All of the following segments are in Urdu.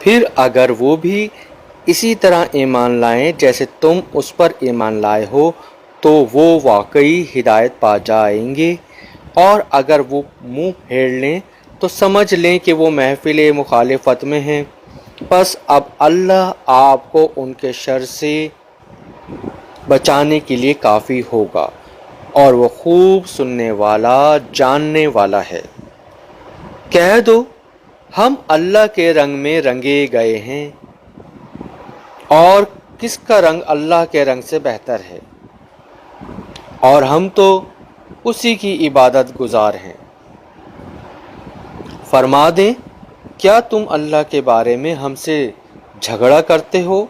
پھر اگر وہ بھی اسی طرح ایمان لائیں جیسے تم اس پر ایمان لائے ہو تو وہ واقعی ہدایت پا جائیں گے، اور اگر وہ منہ پھیر لیں تو سمجھ لیں کہ وہ محفل مخالفت میں ہیں۔ پس اب اللہ آپ کو ان کے شر سے بچانے کے لیے کافی ہوگا، اور وہ خوب سننے والا جاننے والا ہے۔ کہہ دو ہم اللہ کے رنگ میں رنگے گئے ہیں، اور کس کا رنگ اللہ کے رنگ سے بہتر ہے، اور ہم تو اسی کی عبادت گزار ہیں۔ فرما دیں کیا تم اللہ کے بارے میں ہم سے جھگڑا کرتے ہو،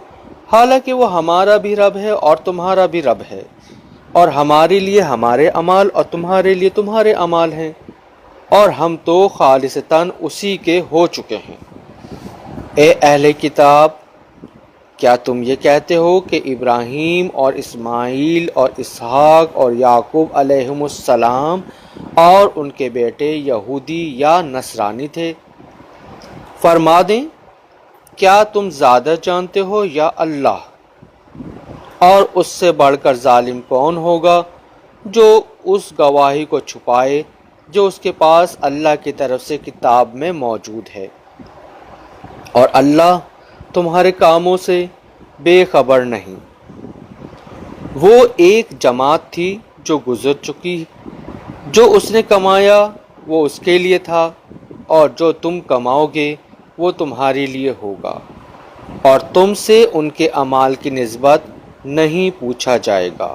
حالانکہ وہ ہمارا بھی رب ہے اور تمہارا بھی رب ہے، اور ہمارے لیے ہمارے اعمال اور تمہارے لیے تمہارے اعمال ہیں، اور ہم تو خالصتاً اسی کے ہو چکے ہیں۔ اے اہل کتاب، کیا تم یہ کہتے ہو کہ ابراہیم اور اسماعیل اور اسحاق اور یعقوب علیہم السلام اور ان کے بیٹے یہودی یا نصرانی تھے؟ فرما دیں کیا تم زیادہ جانتے ہو یا اللہ؟ اور اس سے بڑھ کر ظالم کون ہوگا جو اس گواہی کو چھپائے جو اس کے پاس اللہ کی طرف سے کتاب میں موجود ہے، اور اللہ تمہارے کاموں سے بے خبر نہیں۔ وہ ایک جماعت تھی جو گزر چکی، جو اس نے کمایا وہ اس کے لیے تھا، اور جو تم کماؤ گے وہ تمہارے لیے ہوگا، اور تم سے ان کے اعمال کی نسبت نہیں پوچھا جائے گا۔